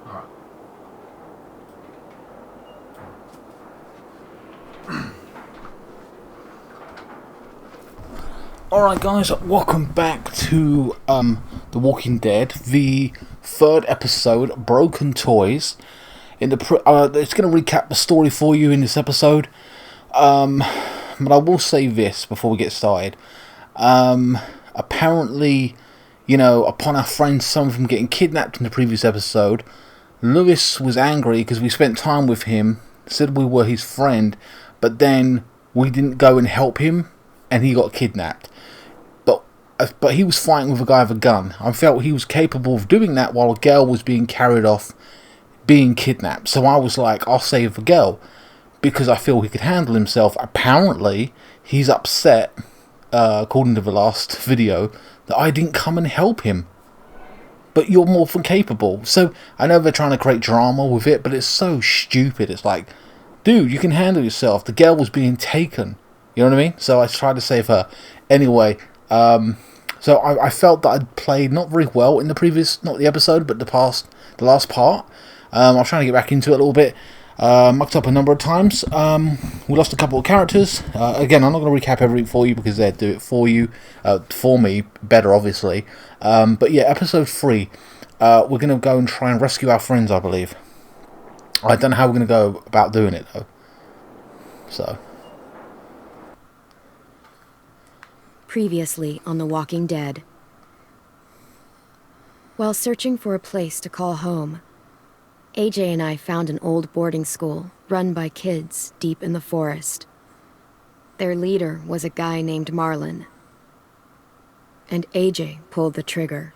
Alright. Alright guys, welcome back to The Walking Dead, the third episode, Broken Toys. It's going to recap the story for you in this episode, but I will say this before we get started. Apparently, upon our friend, some of them getting kidnapped in the previous episode, Lewis was angry because we spent time with him, said we were his friend, but then we didn't go and help him, and he got kidnapped. But he was fighting with a guy with a gun. I felt he was capable of doing that while a girl was being carried off, being kidnapped. So I was like, I'll save the girl, because I feel he could handle himself. Apparently, he's upset, according to the last video, that I didn't come and help him. But you're more than capable. So I know they're trying to create drama with it, but it's so stupid. It's like, dude, you can handle yourself. The girl was being taken. You know what I mean? So I tried to save her. Anyway, so I felt that I'd played not very well in the previous, not the episode, but the last part. I was trying to get back into it a little bit. Mucked up a number of times. We lost a couple of characters. Again, I'm not going to recap everything for you because they'd do it for you, for me, better obviously. But yeah, episode 3, we're going to go and try and rescue our friends, I believe. I don't know how we're going to go about doing it though. So. Previously on The Walking Dead. While searching for a place to call home, AJ and I found an old boarding school run by kids deep in the forest. Their leader was a guy named Marlon, and AJ pulled the trigger.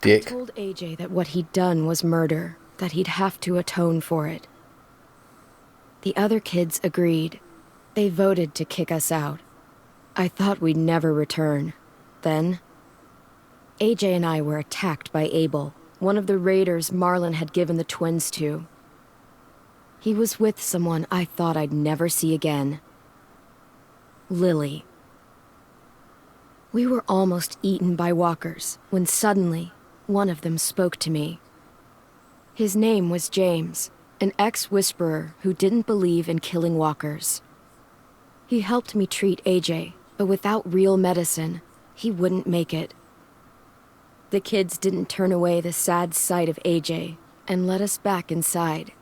Dick. I told AJ that what he'd done was murder, that he'd have to atone for it. The other kids agreed. They voted to kick us out. I thought we'd never return. Then, AJ and I were attacked by Abel, one of the raiders Marlon had given the twins to. He was with someone I thought I'd never see again. Lily. We were almost eaten by walkers when suddenly one of them spoke to me. His name was James, an ex-whisperer who didn't believe in killing walkers. He helped me treat AJ, but without real medicine, he wouldn't make it. The kids didn't turn away the sad sight of AJ and let us back inside.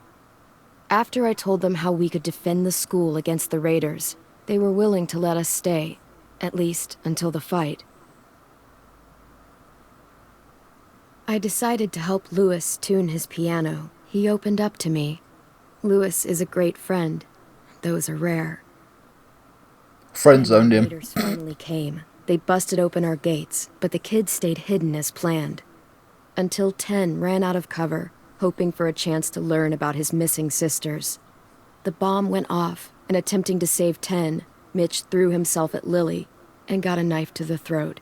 After I told them how we could defend the school against the raiders, they were willing to let us stay, at least until the fight. I decided to help Lewis tune his piano. He opened up to me. Lewis is a great friend. Those are rare. Friend zoned him. The raiders finally came. They busted open our gates, but the kids stayed hidden as planned. Until 10 ran out of cover, hoping for a chance to learn about his missing sisters. The bomb went off, and attempting to save 10, Mitch threw himself at Lily and got a knife to the throat.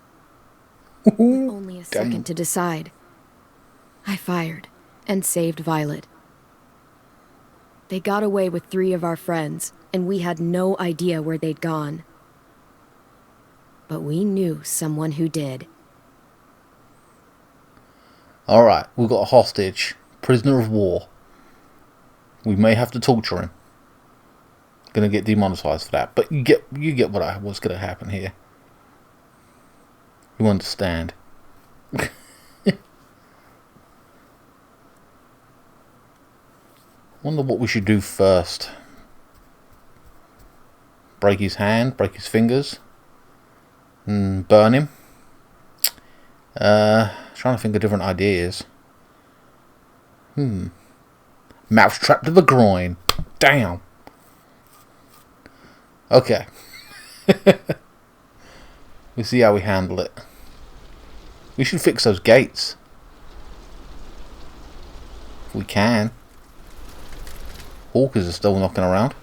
With only a second to decide, I fired and saved Violet. They got away with 3 of our friends, and we had no idea where they'd gone. But we knew someone who did. Alright, we've got a hostage. Prisoner of war. We may have to torture him. Gonna get demonetized for that. But you get what's gonna happen here. You understand. Wonder what we should do first. Break his hand, break his fingers, and burn him. Trying to think of different ideas. Mouse trapped to the groin. Damn. Okay. We'll see how we handle it. We should fix those gates. If we can. Hawkers are still knocking around.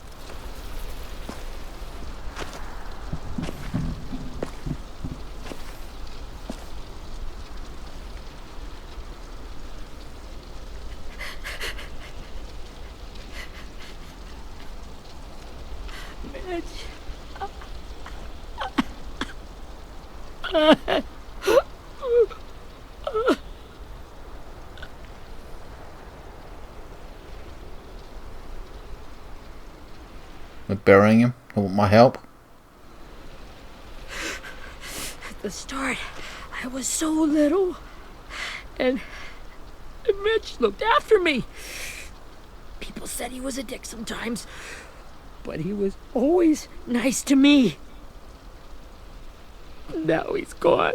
We're burying him. You want my help? At the start, I was so little. And Mitch looked after me. People said he was a dick sometimes, but he was always nice to me. Now he's gone.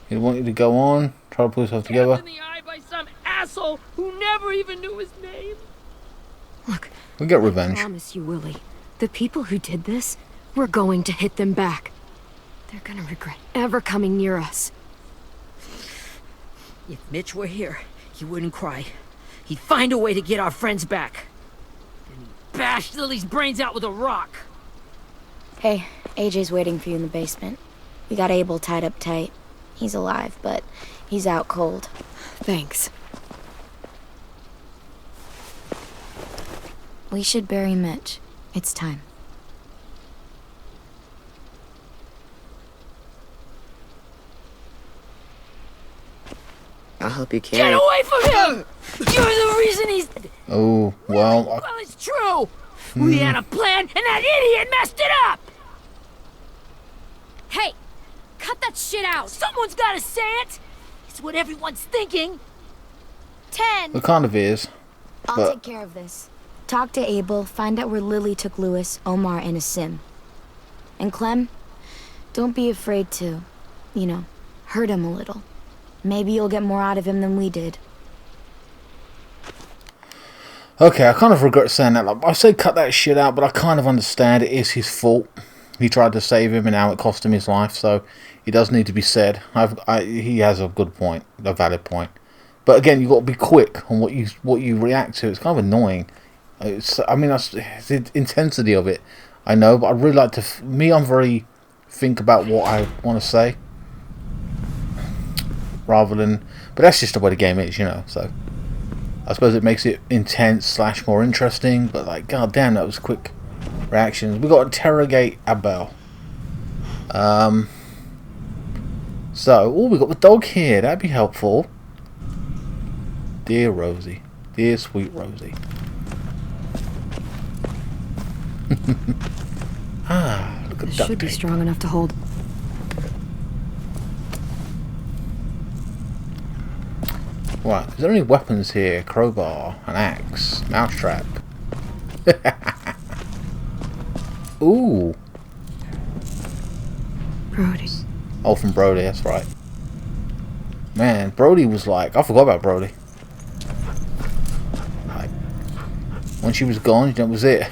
He want you to go on, try to pull yourself together. Stabbed in the eye by some asshole who never even knew his name. Look, We get revenge. I promise you, Willie, the people who did this, we're going to hit them back. They're gonna regret ever coming near us. If Mitch were here, he wouldn't cry. He'd find a way to get our friends back. And he'd bash Lily's brains out with a rock. Hey, AJ's waiting for you in the basement. We got Abel tied up tight. He's alive, but he's out cold. Thanks. We should bury Mitch. It's time. I'll help you carry. Get away from him! You're the reason he's... Oh, well, Well, it's true! We had a plan, and that idiot messed it up! Hey! Cut that shit out! Someone's gotta say it! It's what everyone's thinking. 10! it kind of is. I'll but- take care of this. Talk to Abel, find out where Lily took Lewis, Omar, and Asim. And Clem, don't be afraid to, hurt him a little. Maybe you'll get more out of him than we did. Okay, I kind of regret saying that. Like, I say cut that shit out, but I kind of understand it is his fault. He tried to save him and now it cost him his life, so it does need to be said. He has a good point, a valid point. But again, you've got to be quick on what you react to. It's kind of annoying. It's the intensity of it, I know, but I really like to... I'm very... think about what I want to say. Rather than... But that's just the way the game is, so... I suppose it makes it intense / more interesting, but like, god damn, that was quick reactions. We got to interrogate Abel. So, we got the dog here. That'd be helpful. Dear Rosie. Dear sweet Rosie. Look at This duct should be tape. strong enough to hold. Right, is there any weapons here? Crowbar, an axe, mousetrap. Ooh. Brody. Oh, from Brody, that's right. Man, Brody was like... I forgot about Brody. Like, when she was gone, that was it.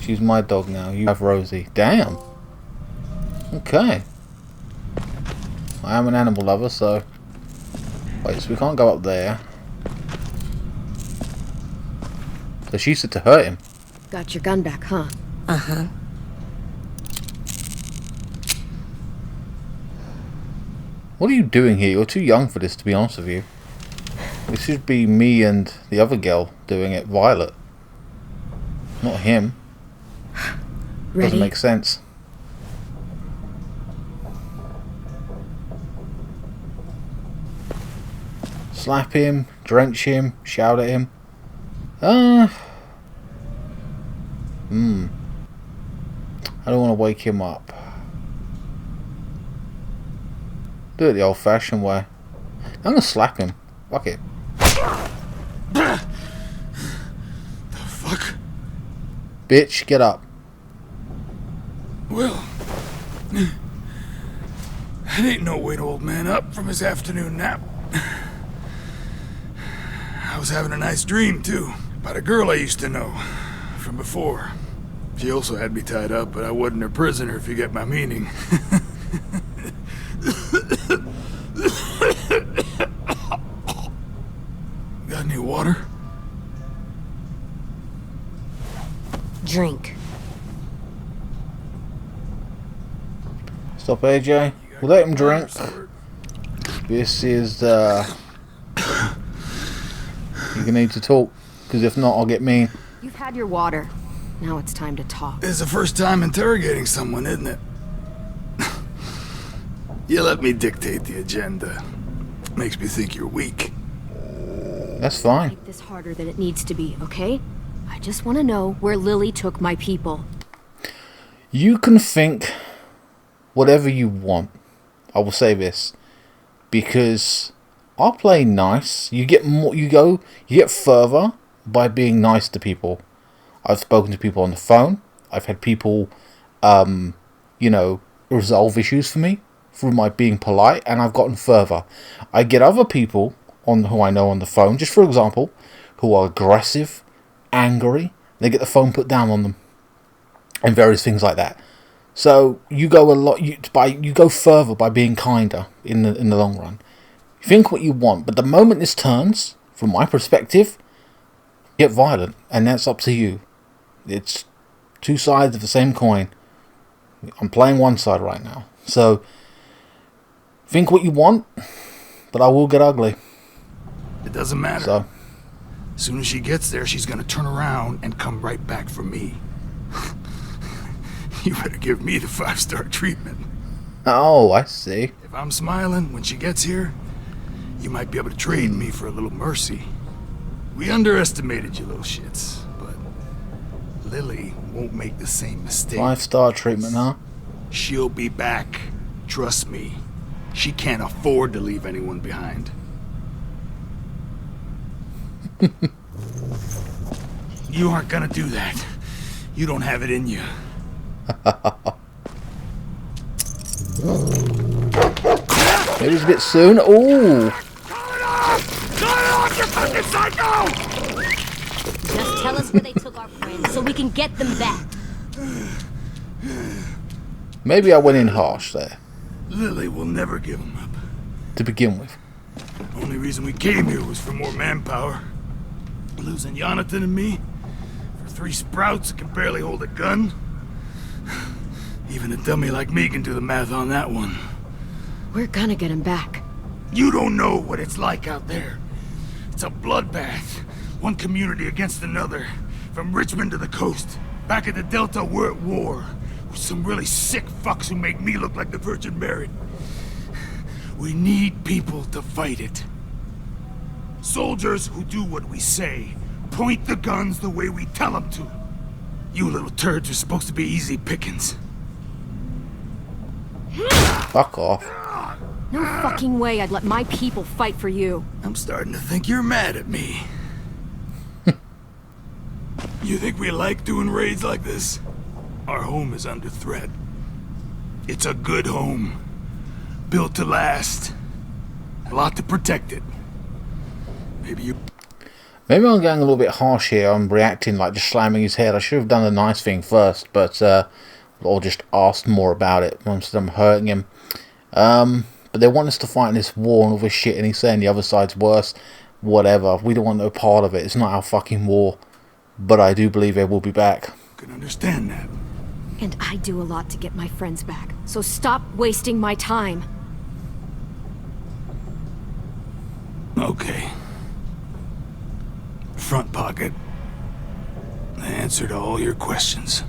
She's my dog now. You have Rosie. Damn. Okay. I am an animal lover, so... Wait, so we can't go up there. So she said to hurt him. Got your gun back, huh? Uh-huh. What are you doing here? You're too young for this, to be honest with you. This should be me and the other girl doing it, Violet. Not him. Ready? Doesn't make sense. Slap him, drench him, shout at him. I don't want to wake him up. Do it the old-fashioned way. I'm gonna slap him. Fuck it. The fuck? Bitch, get up. Well, that ain't no way to old man up from his afternoon nap. I was having a nice dream, too, about a girl I used to know from before. She also had me tied up, but I wasn't her prisoner, if you get my meaning. Got any water? Drink. Stop, AJ. We'll let him drink. This is, you're gonna need to talk, because if not, I'll get mean. You've had your water. Now it's time to talk. It's the first time interrogating someone, isn't it? You let me dictate the agenda. Makes me think you're weak. That's fine. Make this harder than it needs to be, okay? I just want to know where Lily took my people. You can think whatever you want. I will say this, because I play nice. You get more. You get further by being nice to people. I've spoken to people on the phone. I've had people, resolve issues for me through my being polite, and I've gotten further. I get other people who I know on the phone, just for example, who are aggressive, angry. They get the phone put down on them, and various things like that. So you go you go further by being kinder in the long run. Think what you want, but the moment this turns, from my perspective, get violent, and that's up to you. It's two sides of the same coin. I'm playing one side right now, so think what you want, but I will get ugly. It doesn't matter. So, as soon as she gets there, she's gonna turn around and come right back for me. You better give me the 5-star treatment. oh, I see. If I'm smiling when she gets here, you might be able to trade me for a little mercy. We underestimated you little shits, but Lily won't make the same mistake. 5-star treatment, huh? She'll be back. Trust me. She can't afford to leave anyone behind. You aren't gonna do that. You don't have it in you. Maybe it's a bit soon. Ooh. Cut it off, you fucking psycho! Just tell us where they took our friends so we can get them back. Maybe I went in harsh there Lily will never give him up. to begin with. The only reason we came here was for more manpower. Losing Jonathan and me for 3 sprouts that can barely hold a gun. Even a dummy like me can do the math on that one. We're gonna get him back. You don't know what it's like out there. It's a bloodbath. One community against another. From Richmond to the coast. Back at the Delta, we're at war. With some really sick fucks who make me look like the Virgin Mary. We need people to fight it. Soldiers who do what we say. Point the guns the way we tell them to. You little turds are supposed to be easy pickings. Fuck off. No fucking way I'd let my people fight for you. I'm starting to think you're mad at me. You think we like doing raids like this? Our home is under threat. It's a good home. Built to last. A lot to protect it. Maybe I'm going a little bit harsh here. I'm reacting like just slamming his head. I should have done the nice thing first, but or just asked more about it instead of hurting him. But they want us to fight in this war and all this shit, and he's saying the other side's worse. Whatever. We don't want no part of it. It's not our fucking war. But I do believe they will be back. can understand that. And I do a lot to get my friends back. So stop wasting my time. Okay. Front pocket. The answer to all your questions.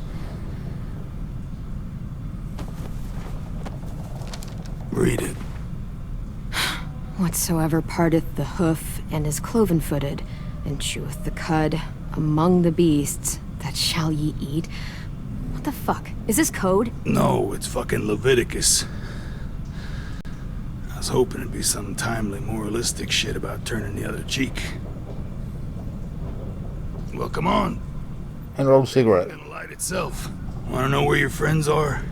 Read it. Whatsoever parteth the hoof and is cloven-footed, and cheweth the cud among the beasts, that shall ye eat. What the fuck? Is this code? No, it's fucking Leviticus. I was hoping it'd be some timely moralistic shit about turning the other cheek. Well, come on. And roll a cigarette. It'll light itself. Wanna know where your friends are?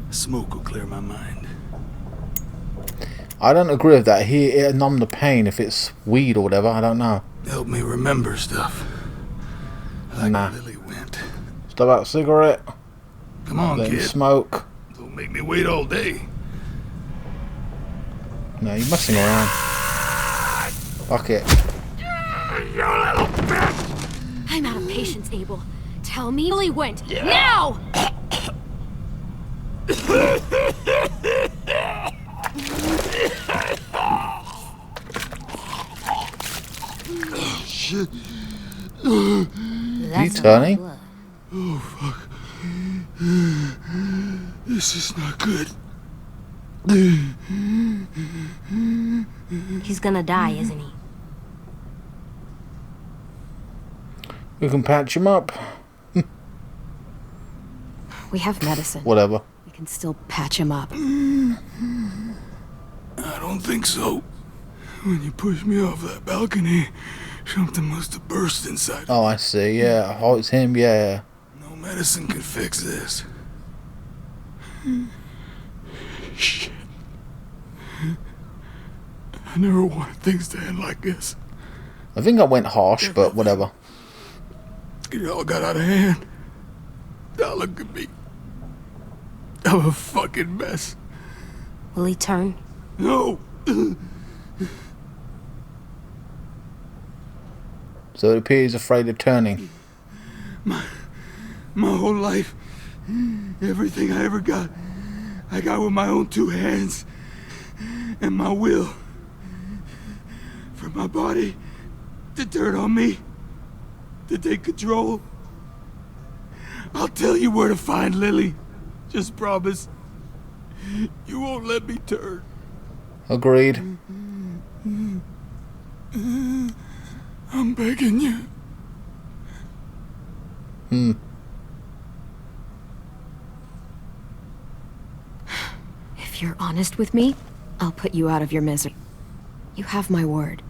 Smoke will clear my mind. I don't agree with that. It'll numb the pain if it's weed or whatever. I don't know. Help me remember stuff. Like Nah. Lily went. Stuff out a cigarette. Come on, Then kid. smoke. Don't make me wait all day. No, you're messing around. Fuck it. You little bitch! I'm out of patience, Abel. Tell me Lily went. Now! Shit. Are you turning? Oh, fuck. This is not good. He's gonna die, isn't he? We can patch him up. We have medicine. Whatever. We can still patch him up. I don't think so. When you pushed me off that balcony, something must have burst inside. Oh, I see. Yeah. Oh, it's him. Yeah. No medicine can fix this. Shit. I never wanted things to end like this. I think I went harsh, but whatever. It all got out of hand. Now look at me. I'm a fucking mess. Will he turn? No. So it appears afraid of turning. My whole life, everything I ever got, I got with my own two hands and my will. For my body to turn on me, to take control. I'll tell you where to find Lily. Just promise. You won't let me turn. Agreed. I'm begging you. If you're honest with me, I'll put you out of your misery. You have my word.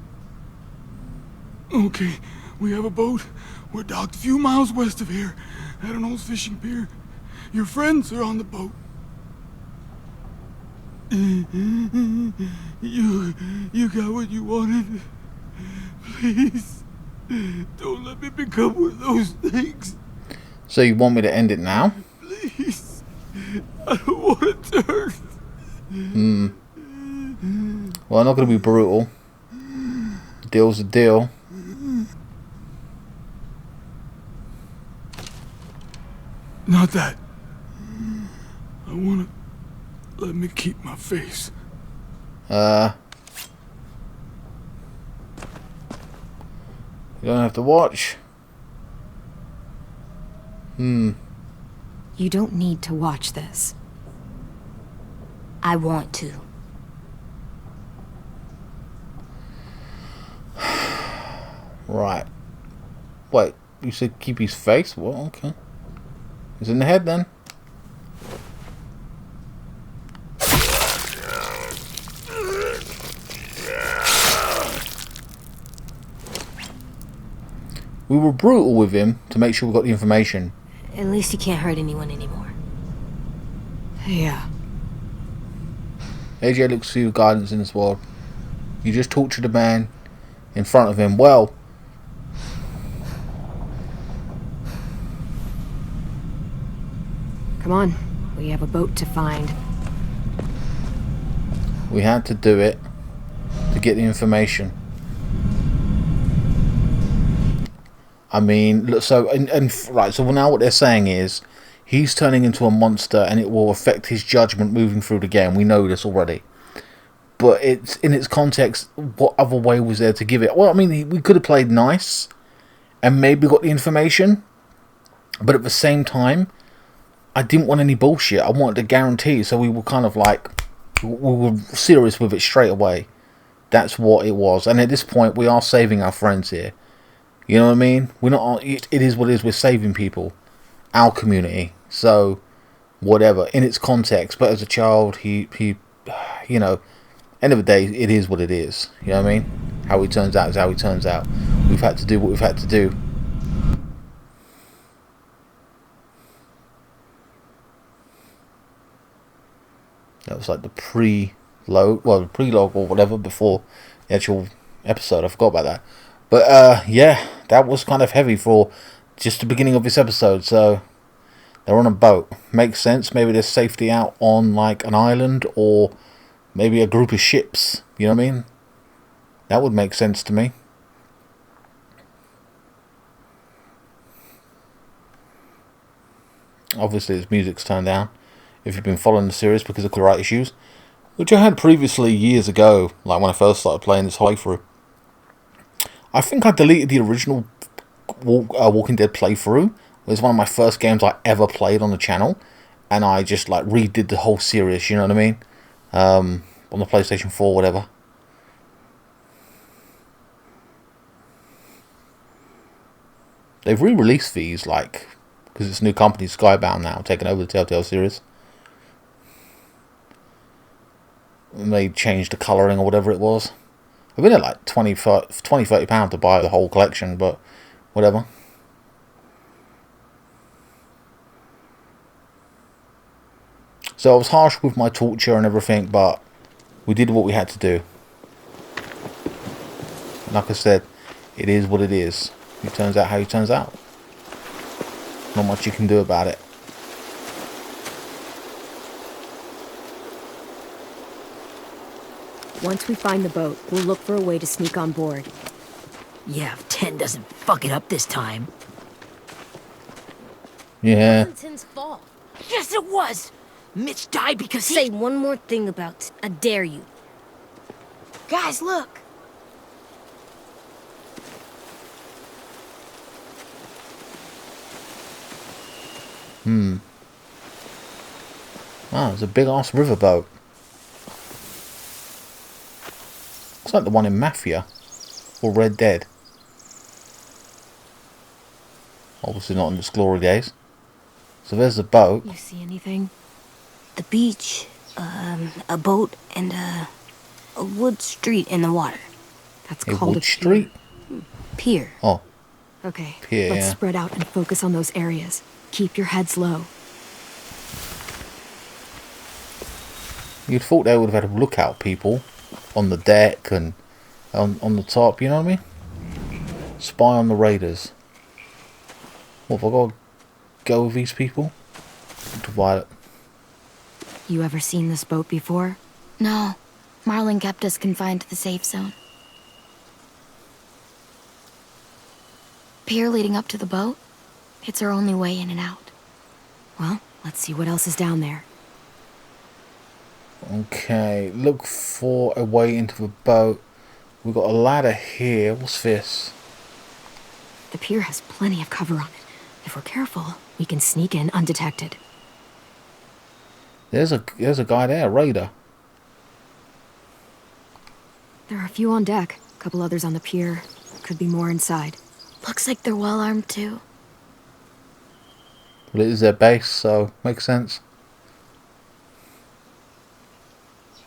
Okay, we have a boat. We're docked a few miles west of here, at an old fishing pier. Your friends are on the boat. You got what you wanted. Please, don't let me become one of those things. So you want me to end it now? Please, I don't want to turn. Well, I'm not going to be brutal. Deal's a deal. Not that. I want to let me keep my face. You don't have to watch. You don't need to watch this. I want to. Right. Wait, you said keep his face? Well, okay. It's in the head then. We were brutal with him to make sure we got the information. At least he can't hurt anyone anymore. Yeah. AJ looks for your guidance in this world. You just tortured a man in front of him. Well, Come on. We have a boat to find. we had to do it to get the information. I mean, look, so right. So now what they're saying is he's turning into a monster, and it will affect his judgment moving through the game. We know this already, but it's in its context. What other way was there to give it? Well, I mean, we could have played nice, and maybe got the information, but at the same time, I didn't want any bullshit. I wanted a guarantee, so we were kind of like, we were serious with it straight away. That's what it was, and at this point, we are saving our friends here. You know what I mean? We're not. It is what it is. We're saving people, our community. So, whatever in its context. But as a child, he, you know, end of the day, it is what it is. You know what I mean? How he turns out is how he turns out. We've had to do what we've had to do. That was like the preload, well, the prelogue or whatever before the actual episode. I forgot about that. But yeah, that was kind of heavy for just the beginning of this episode. So they're on a boat. Makes sense. Maybe there's safety out on like an island or maybe a group of ships. You know what I mean? That would make sense to me. Obviously, his music's turned down. If you've been following the series because of copyright issues, which I had previously years ago, like when I first started playing this playthrough. I think I deleted the original Walking Dead playthrough. It was one of my first games I ever played on the channel, and I just like redid the whole series. You know what I mean? on the PlayStation 4, whatever. They've re-released these, like, because it's a new company, Skybound, now taking over the Telltale series. And they changed the colouring or whatever it was. I've been at like £20-30 to buy the whole collection, but whatever. So I was harsh with my torture and everything, but we did what we had to do. Like I said, it is what it is. It turns out how it turns out. Not much you can do about it. Once we find the boat, we'll look for a way to sneak on board. Yeah, if 10 doesn't fuck it up this time. Yeah. It wasn't Tim's fault. Yes, it was! Mitch died because he... Say one more thing about... I dare you. Guys, look. Ah, it's a big ass riverboat. It's like the one in Mafia or Red Dead. Obviously not in its glory days. So there's the boat. You see anything? The beach, a boat, and a wood street in the water. That's A called wood a pier. street? Pier. Oh, Okay, Pier, let's yeah. spread out and focus on those areas. Keep your heads low. you'd thought they would have had lookout people on the deck and on the top, you know what I mean? Spy on the raiders. What, have I got to go with these people? To Violet. You ever seen this boat before? No, Marlin kept us confined to the safe zone. Pier leading up to the boat? It's our only way in and out. Well, let's see what else is down there. Okay, look for a way into the boat. We've got a ladder here. What's this? The pier has plenty of cover on it. If we're careful, we can sneak in undetected. There's a guy there, a raider. There are a few on deck, a couple others on the pier. Could be more inside. Looks like they're well armed too. Well, it is their base, so makes sense.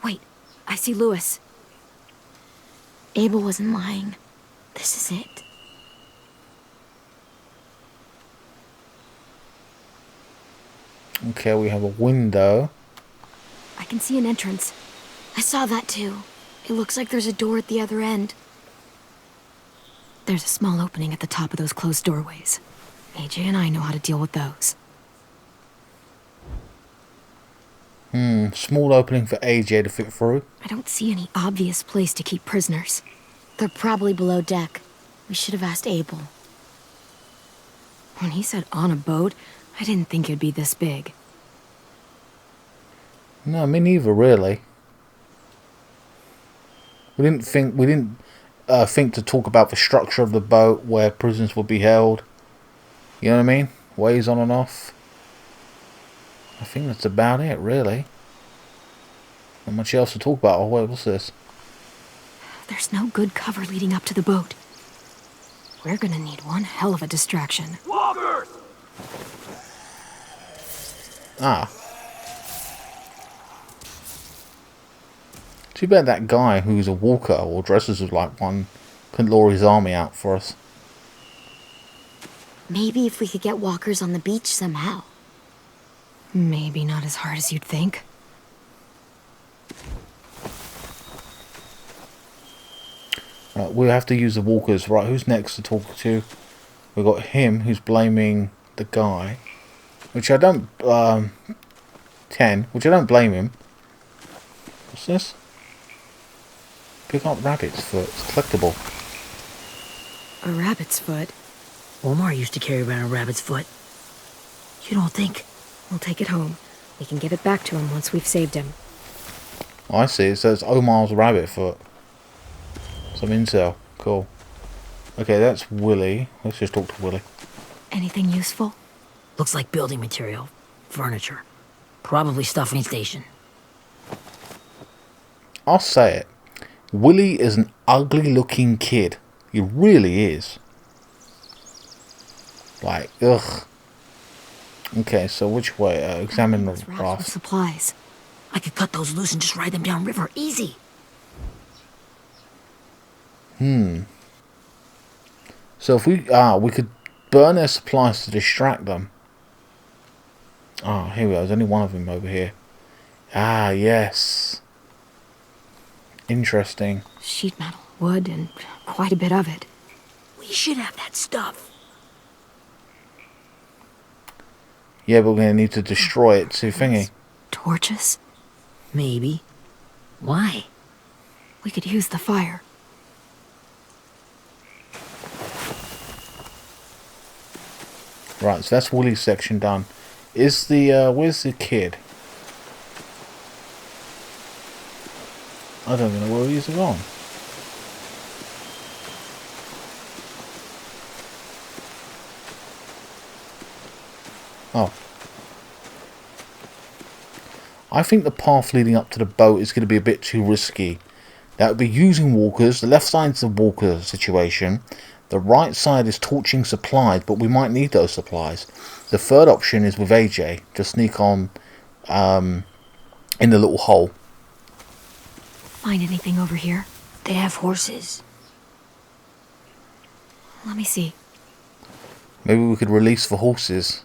Wait, I see Lewis. Abel wasn't lying. This is it. Okay, we have a window. I can see an entrance. I saw that too. It looks like there's a door at the other end. There's a small opening at the top of those closed doorways. AJ and I know how to deal with those. Small opening for AJ to fit through. I don't see any obvious place to keep prisoners. They're probably below deck. We should have asked Abel. When he said on a boat, I didn't think it'd be this big. No, me neither, really. We didn't think to talk about the structure of the boat, where prisoners would be held. You know what I mean? Ways on and off. I think that's about it, really. Not much else to talk about. Oh, wait, what's this? There's no good cover leading up to the boat. We're gonna need one hell of a distraction. Walkers! Ah. Too bad that guy who's a walker or dresses as like one couldn't lure his army out for us. Maybe if we could get walkers on the beach somehow. Maybe not as hard as you'd think. Right, we'll have to use the walkers. Right, who's next to talk to? We've got him who's blaming the guy. Which I don't... 10. Which I don't blame him. What's this? Pick up rabbit's foot. It's collectible. A rabbit's foot? Omar used to carry around a rabbit's foot. You don't think... We'll take it home. We can give it back to him once we've saved him. Oh, I see. It says Omar's rabbit foot. Some incel. Cool. Okay, that's Willie. Let's just talk to Willie. Anything useful? Looks like building material. Furniture. Probably stuff from the station. I'll say it. Willie is an ugly looking kid. He really is. Like, ugh. Okay, so which way? Examine the With raft. supplies. I could cut those loose and just ride them down river. Easy. So if we could burn their supplies to distract them. Ah, here we go. There's only one of them over here. Ah, yes. Interesting. Sheet metal, wood, and quite a bit of it. We should have that stuff. Yeah, but we're going to need to destroy it to thingy. Torches? Maybe. Why? We could use the fire. Right, so that's Willie's section done. Is the, where's the kid? I don't even know where he's gone. Oh. I think the path leading up to the boat is going to be a bit too risky. That would be using walkers. The left side's the walker situation. The right side is torching supplies, but we might need those supplies. The third option is with AJ to sneak on in the little hole. Find anything over here? They have horses. Let me see. Maybe we could release the horses.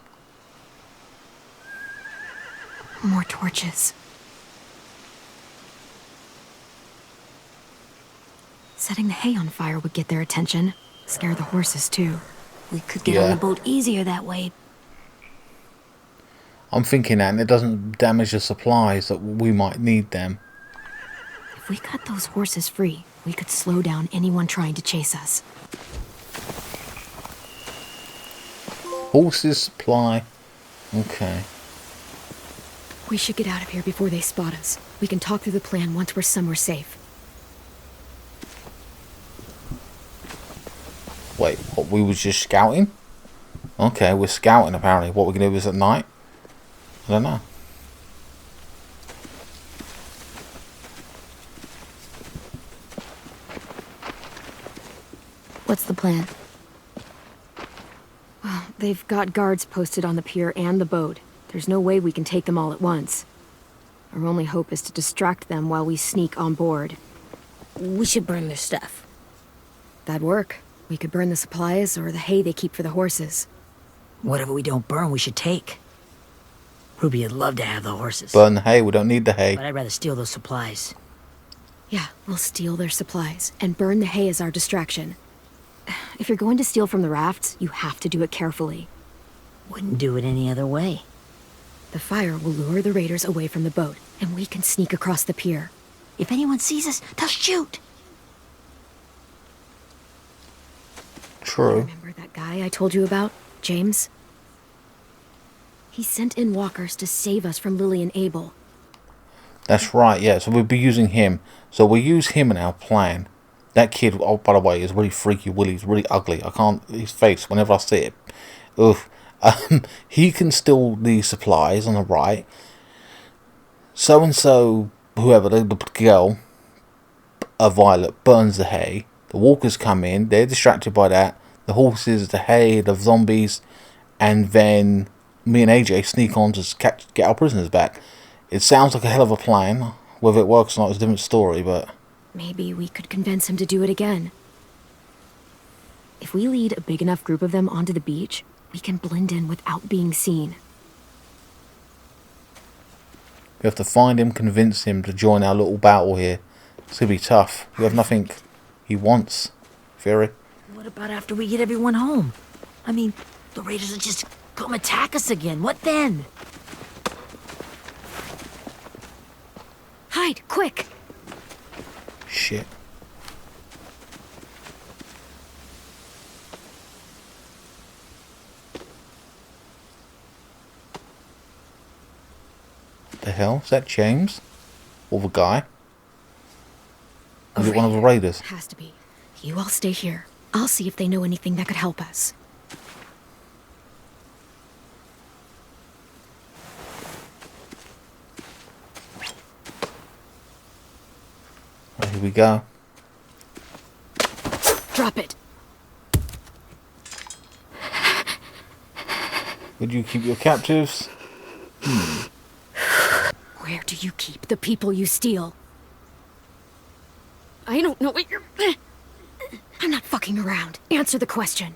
More torches. Setting the hay on fire would get their attention. Scare the horses, too. We could get on the boat easier that way. I'm thinking that, and it doesn't damage the supplies that we might need them. If we cut those horses free, we could slow down anyone trying to chase us. Horses, supply. Okay. We should get out of here before they spot us. We can talk through the plan once we're somewhere safe. Wait, what, we was just scouting? Okay, we're scouting apparently. What we're going to do is at night? I don't know. What's the plan? Well, they've got guards posted on the pier and the boat. There's no way we can take them all at once. Our only hope is to distract them while we sneak on board. We should burn their stuff. That'd work. We could burn the supplies or the hay they keep for the horses. Whatever we don't burn, we should take. Ruby would love to have the horses. Burn the hay, we don't need the hay. But I'd rather steal those supplies. Yeah, we'll steal their supplies and burn the hay as our distraction. If you're going to steal from the rafts, you have to do it carefully. Wouldn't do it any other way. The fire will lure the raiders away from the boat, and we can sneak across the pier. If anyone sees us, they'll shoot. True. Remember that guy I told you about, James? He sent in walkers to save us from Lily and Abel. That's right, yeah, so we'll be using him. So we'll use him in our plan. That kid, oh, by the way, is really freaky. Willie's really ugly. I can't, his face, whenever I see it. Oof. He can steal the supplies on the right. So-and-so, whoever, the girl, Violet, burns the hay. The walkers come in. They're distracted by that. The horses, the hay, the zombies. And then me and AJ sneak on to get our prisoners back. It sounds like a hell of a plan. Whether it works or not is a different story, but... Maybe we could convince him to do it again. If we lead a big enough group of them onto the beach, we can blend in without being seen. We have to find him, convince him to join our little battle here. It's going to be tough. We have nothing he wants. Fury. What about after we get everyone home? I mean, the raiders will just come attack us again. What then? Hide, quick! Shit. The hell? Is that James? Or the guy? Is it one of the raiders? Has to be. You all stay here. I'll see if they know anything that could help us. Here we go. Drop it. Where do you keep your captives? Where do you keep the people you steal? I don't know what you're... I'm not fucking around. Answer the question.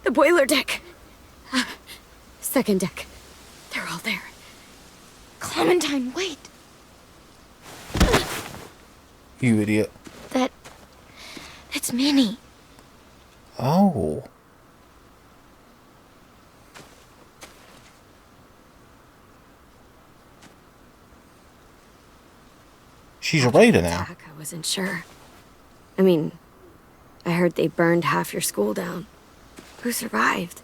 The boiler deck. Second deck. They're all there. Clementine, wait. You idiot. That's Minnie. Oh. She's a raider now. I wasn't sure. I mean, I heard they burned half your school down. Who survived?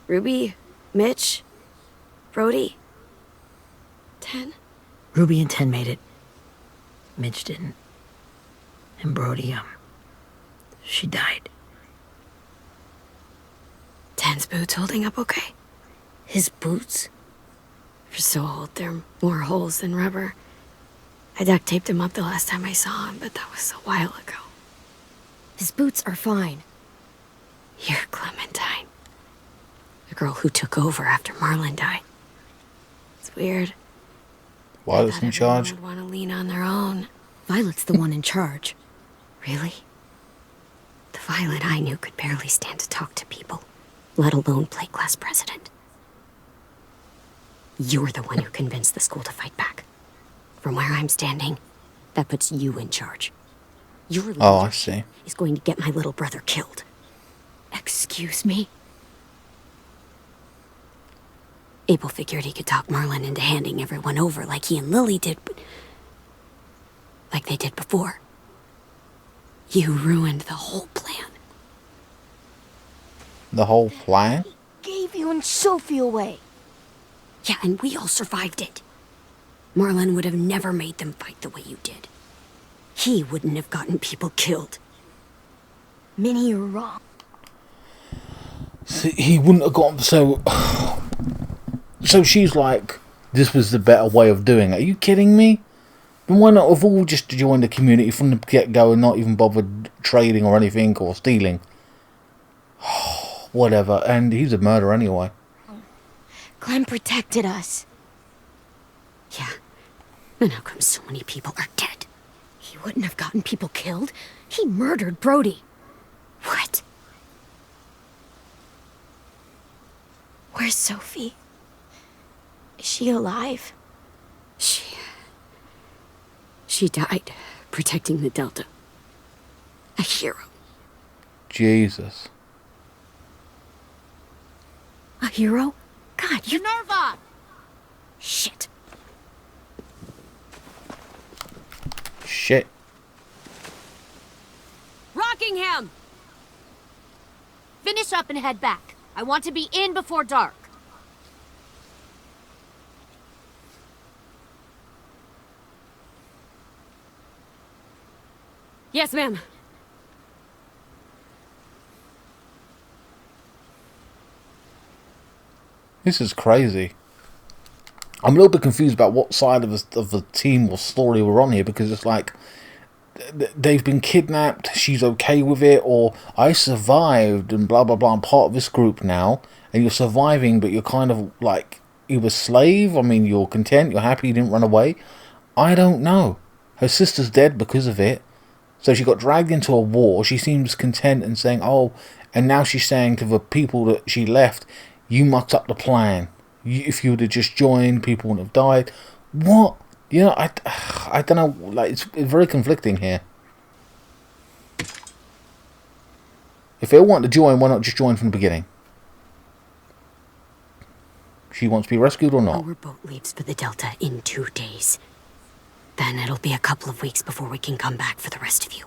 Ruby? Mitch? Brody? 10? Ruby and 10 made it. Mitch didn't. And Brody, she died. 10's boots holding up okay? His boots? They're so old, there are more holes than rubber. I duct taped him up the last time I saw him, but that was a while ago. His boots are fine. You're Clementine. The girl who took over after Marlon died. It's weird. Violet's in charge. Would want to lean on their own. Violet's the one in charge. Really? The Violet I knew could barely stand to talk to people, let alone play class president. You're the one who convinced the school to fight back. From where I'm standing, that puts you in charge. Your leader I see. is going to get my little brother killed. Excuse me? Abel figured he could talk Marlon into handing everyone over like he and Lily did, but... like they did before. You ruined the whole plan. The whole plan? Gave you and Sophie away. Yeah, and we all survived it. Marlon would have never made them fight the way you did. He wouldn't have gotten people killed. Minnie, you're wrong. See, he wouldn't have gotten... So she's like, this was the better way of doing it. Are you kidding me? Then why not have all just joined the community from the get-go and not even bothered trading or anything or stealing? Whatever. And he's a murderer anyway. Clem protected us. Yeah. And how come so many people are dead? He wouldn't have gotten people killed. He murdered Brody. What? Where's Sophie? Is she alive? She died protecting the Delta. A hero. Jesus. A hero? God, you... Minerva! Shit. Shit. Rockingham! Finish up and head back. I want to be in before dark. Yes, ma'am. This is crazy. I'm a little bit confused about what side of the team or story we're on here, because it's like they've been kidnapped, she's okay with it, or I survived and blah blah blah, I'm part of this group now, and you're surviving but you're kind of like you were a slave. I mean, you're content, you're happy you didn't run away. I don't know. Her sister's dead because of it, so she got dragged into a war. She seems content and saying, oh, and now she's saying to the people that she left, you mucked up the plan. If you would have just joined, people wouldn't have died. What? You know, I don't know. Like, it's very conflicting here. If they want to join, why not just join from the beginning? She wants to be rescued or not? Our boat leaves for the Delta in 2 days. Then it'll be a couple of weeks before we can come back for the rest of you.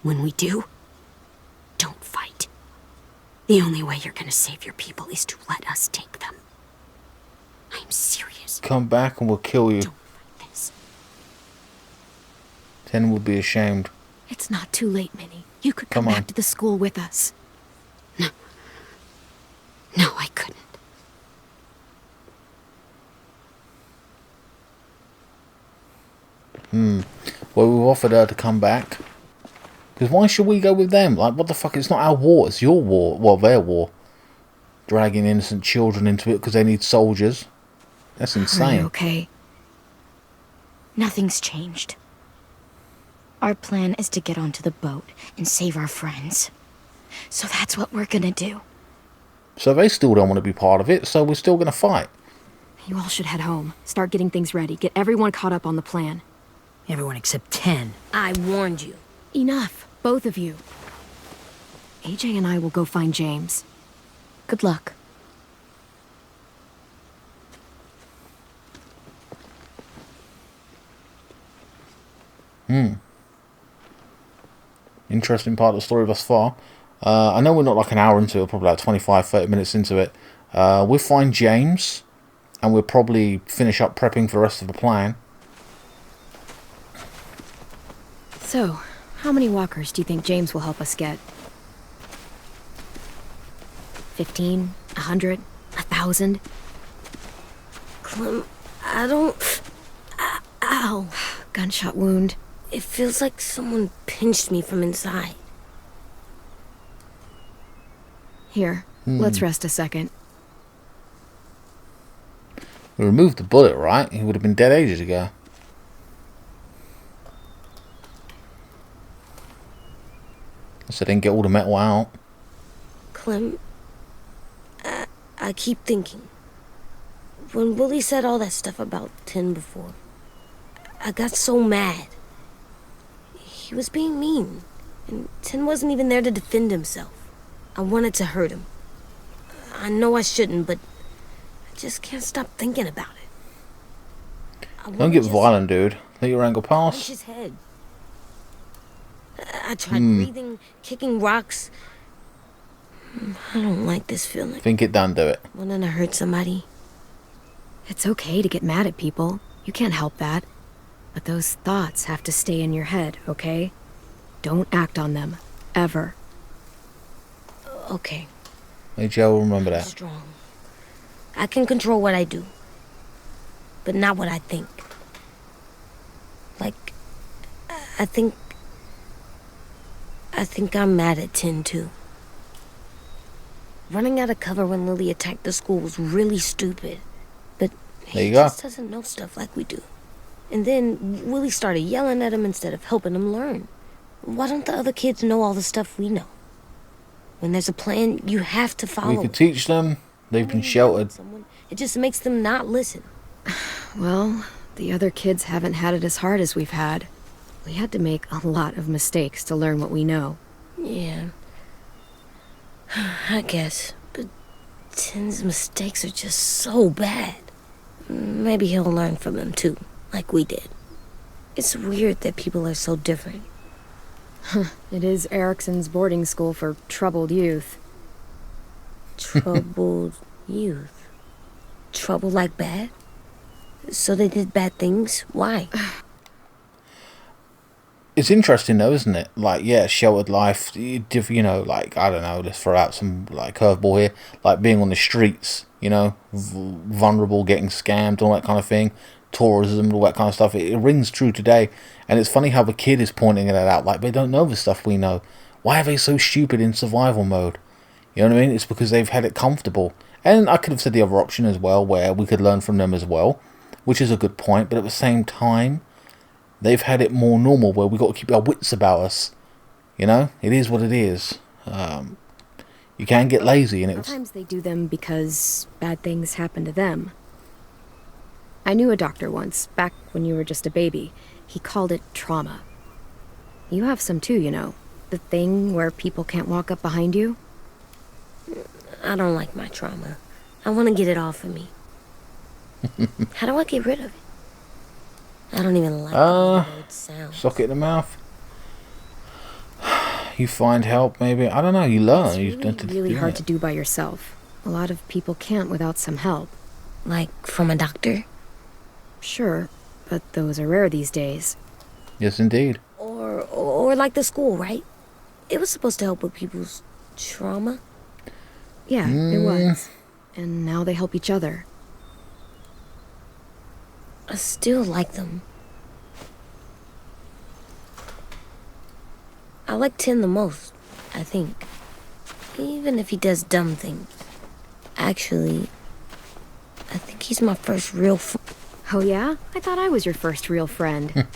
When we do, don't fight. The only way you're gonna save your people is to let us take them. I'm serious. Come back and we'll kill you. Don't fight this. 10 will be ashamed. It's not too late, Minnie. You could Come come on. back to the school with us. No. No, I couldn't. Well, we've offered her to come back. Because why should we go with them? Like, what the fuck? It's not our war. It's your war. Well, their war. Dragging innocent children into it because they need soldiers. That's Are insane. you okay? Nothing's changed. Our plan is to get onto the boat and save our friends. So that's what we're gonna do. So they still don't want to be part of it, so we're still going to fight. You all should head home. Start getting things ready. Get everyone caught up on the plan. Everyone except 10. I warned you. Enough, both of you. AJ and I will go find James. Good luck. Interesting part of the story thus far. I know we're not like an hour into it, probably like 25-30 minutes into it. We'll find James, and we'll probably finish up prepping for the rest of the plan. So, how many walkers do you think James will help us get? 15? 100? 1,000? Clem, I don't... Ow. Gunshot wound. It feels like someone pinched me from inside. Here, let's rest a second. We removed the bullet, right? He would have been dead ages ago. So then get all the metal out. Clem, I keep thinking. When Willie said all that stuff about Tin before, I got so mad. He was being mean, and Tin wasn't even there to defend himself. I wanted to hurt him. I know I shouldn't, but I just can't stop thinking about it. Don't get violent, dude. Let your anger Punch pass. his head. I tried breathing, kicking rocks. I don't like this feeling. Think it done, do it. Wanting to hurt somebody. It's okay to get mad at people. You can't help that. But those thoughts have to stay in your head, okay? Don't act on them. Ever. Okay, Hey, Joe, remember I'm that. strong. I can control what I do, but not what I think. Like, I think I'm mad at Tin, too. Running out of cover when Lily attacked the school was really stupid. But There he you go. just doesn't know stuff like we do. And then Willie started yelling at him instead of helping him learn. Why don't the other kids know all the stuff we know? When there's a plan, you have to follow We it. could teach them. They've been When you yell sheltered. at someone, it just makes them not listen. Well, the other kids haven't had it as hard as we've had. We had to make a lot of mistakes to learn what we know. Yeah. I guess. But Tin's mistakes are just so bad. Maybe he'll learn from them too, like we did. It's weird that people are so different. It is Erickson's boarding school for troubled youth. Troubled youth. Trouble like bad? So they did bad things? Why? It's interesting though, isn't it? Like, yeah, sheltered life, you know, like, I don't know, let's throw out some, like, curveball here. Like, being on the streets, you know, vulnerable, getting scammed, all that kind of thing. Tourism, all that kind of stuff. It rings true today. And it's funny how the kid is pointing it out. Like, they don't know the stuff we know. Why are they so stupid in survival mode? You know what I mean? It's because they've had it comfortable. And I could have said the other option as well, where we could learn from them as well. Which is a good point. But at the same time, they've had it more normal, where we've got to keep our wits about us. You know? It is what it is. You can get lazy. And it's Sometimes they do them because bad things happen to them. I knew a doctor once, back when you were just a baby. He called it trauma. You have some too, you know. The thing where people can't walk up behind you. I don't like my trauma. I want to get it off of me. How do I get rid of it? I don't even like the way it sounds. sock it in the mouth. You find help, maybe. I don't know. You learn. You It's don't really do hard it. to do by yourself. A lot of people can't without some help. Like from a doctor? Sure, but those are rare these days. Yes, indeed. Or like the school, right? It was supposed to help with people's trauma. Yeah, it was. And now they help each other. I still like them. I like Tin the most, I think. Even if he does dumb things. Actually, I think he's my first real friend. Oh yeah? I thought I was your first real friend.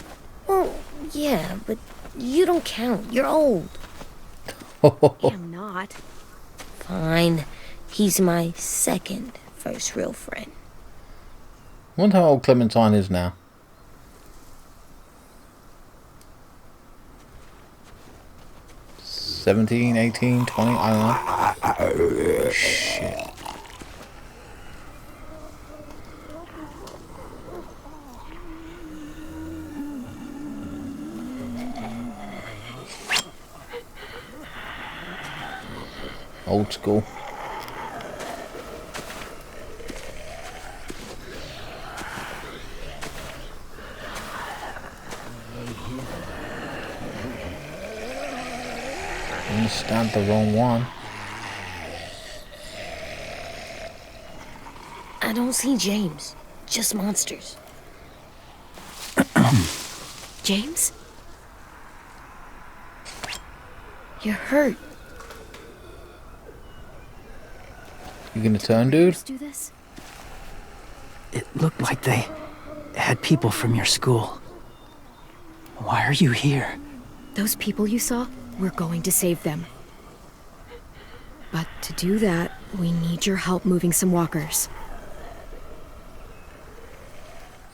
Well, yeah, but you don't count. You're old. I'm not. Fine. He's my second first real friend. Wonder how old Clementine is now. 17, 18, 20, I don't know. Shit. Old school. You stabbed the wrong one. I don't see James. Just monsters. James? You're hurt. You gonna turn, dude? Let's do this. It looked like they had people from your school. Why are you here? Those people you saw, we're going to save them. But to do that, we need your help moving some walkers.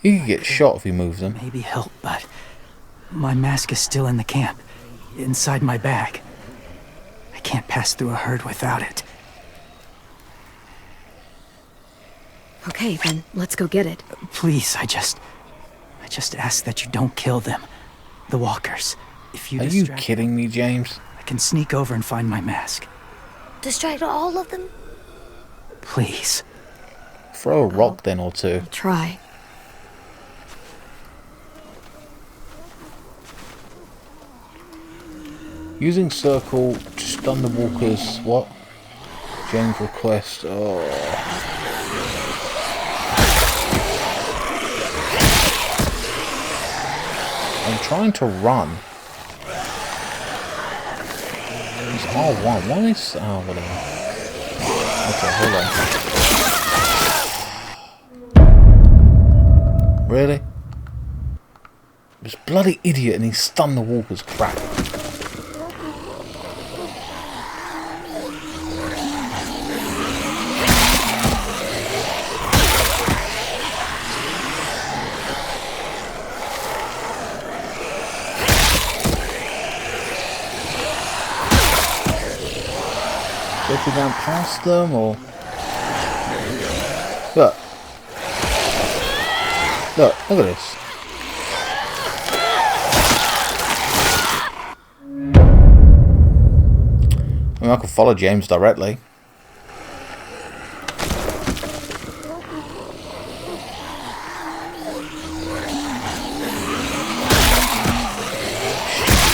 You could get shot if you move them. Maybe help, but my mask is still in the camp, inside my bag. I can't pass through a herd without it. Okay, then let's go get it. Please, I just ask that you don't kill them. The walkers. If you Are you distract kidding me, James? I can sneak over and find my mask. Distract all of them? Please. Throw a rock then or two. I'll try. Using circle to stun the walkers. What? James request. Oh. I'm trying to run. It's R1. What is... Oh, whatever. Okay, hold on. Really? This bloody idiot and he stunned the walkers. Crap. Getting down past them, or look, look at this. I mean, I could follow James directly.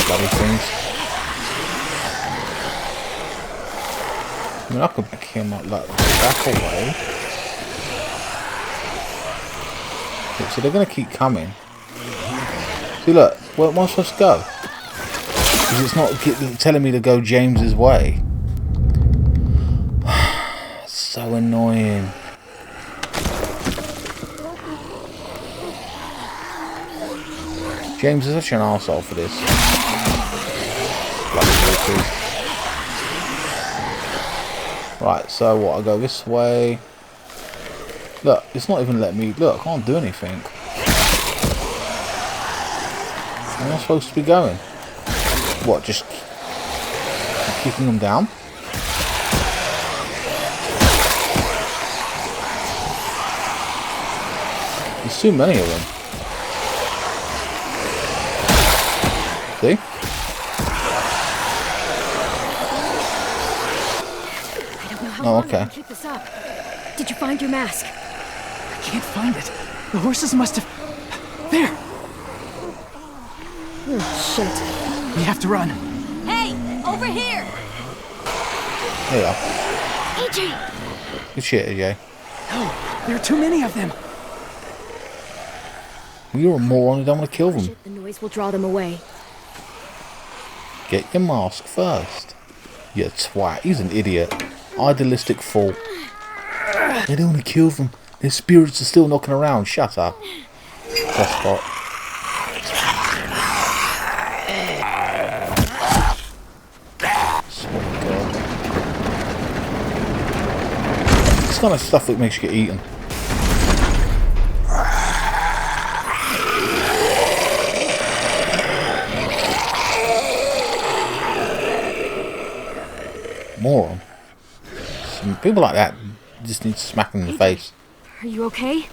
Bloody things. I mean, I could pick him up like back away. So they're going to keep coming. See, look, where am I supposed to go? Because it's not telling me to go James's way. So annoying. James is such an arsehole for this. Bloody walkers. Right, so what, I go this way. Look, it's not even letting me, look, I can't do anything. Where am I supposed to be going? What, just kicking them down? There's too many of them. See? Oh, okay. Keep this up. Did you find your mask? I can't find it. The horses must have... There! Oh, shit. We have to run. Hey, over here! There you are. AJ! Good shit, AJ. No, there are too many of them. You're a moron, you don't want to kill them. Shit, the noise will draw them away. Get your mask first. You twat. He's an idiot. Idealistic fool. They don't want to kill them. Their spirits are still knocking around. Shut up. Prescott. It's kind of stuff that makes you get eaten. Moron. Some people like that just need to smack them in the face. Are you okay?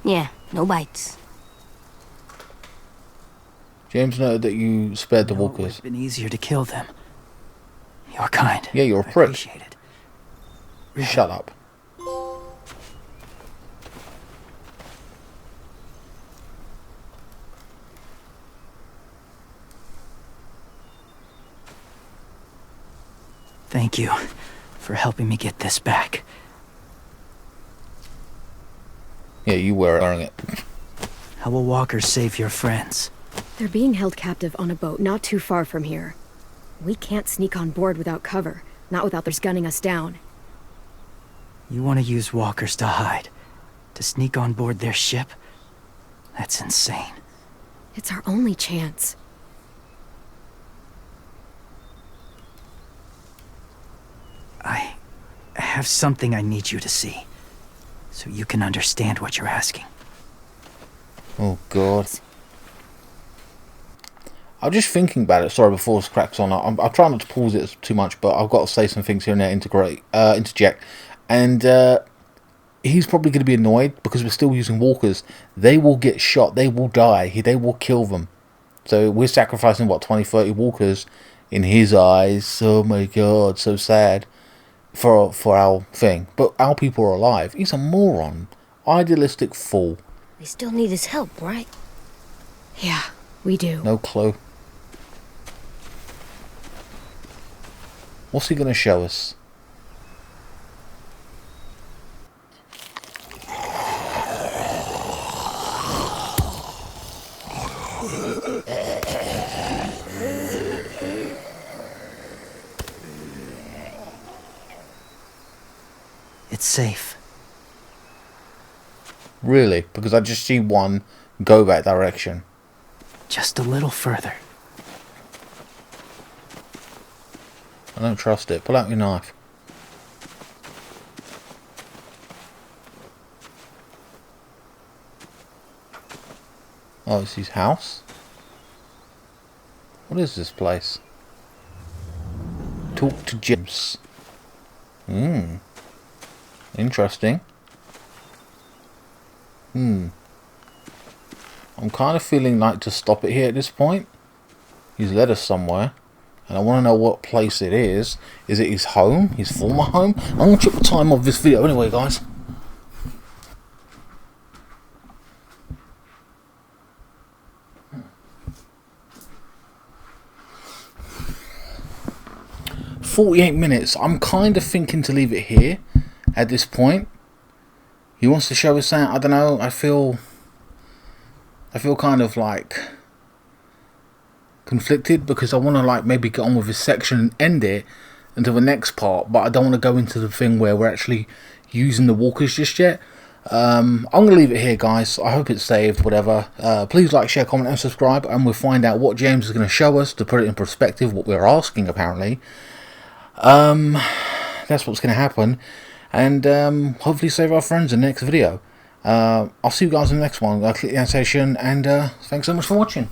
Yeah, no bites. James noted that you spared the It would walkers. have been easier to kill them. You're kind. Yeah, you're a I prick. appreciate it. Shut up. Thank you for helping me get this back. Yeah, you were wearing it. How will walkers save your friends? They're being held captive on a boat not too far from here. We can't sneak on board without cover, not without theirs gunning us down. You want to use walkers to hide? To sneak on board their ship? That's insane. It's our only chance. I have something I need you to see, so you can understand what you're asking. Oh, God. I'm just thinking about it. Sorry, before this cracks on. I'll try not to pause it too much, but I've got to say some things here and there, interject. And he's probably going to be annoyed because we're still using walkers. They will get shot. They will die. They will kill them. So we're sacrificing, what, 20, 30 walkers in his eyes. Oh, my God. So sad for our thing. But our people are alive. He's a moron. Idealistic fool. We still need his help, right? Yeah, we do. No clue. What's he going to show us? It's safe. Really? Because I just see one go that direction. Just a little further. I don't trust it. Pull out your knife. Oh, it's his house? What is this place? Talk to James. Interesting. I'm kind of feeling like to stop it here at this point. He's led us somewhere. And I want to know what place it is. Is it his home? His former home? I'm going to check the time of this video anyway, guys. "48 minutes. I'm kind of thinking to leave it here at this point. He wants to show us that. I don't know. I feel kind of like conflicted because I want to like maybe get on with this section and end it until the next part, but I don't want to go into the thing where we're actually using the walkers just yet. I'm going to leave it here, guys. I hope it's saved, whatever. Please like, share, comment and subscribe, and we'll find out what James is going to show us to put it in perspective, what we're asking apparently. That's what's going to happen, and hopefully save our friends in the next video. I'll see you guys in the next one. Click the annotation, and thanks so much for watching.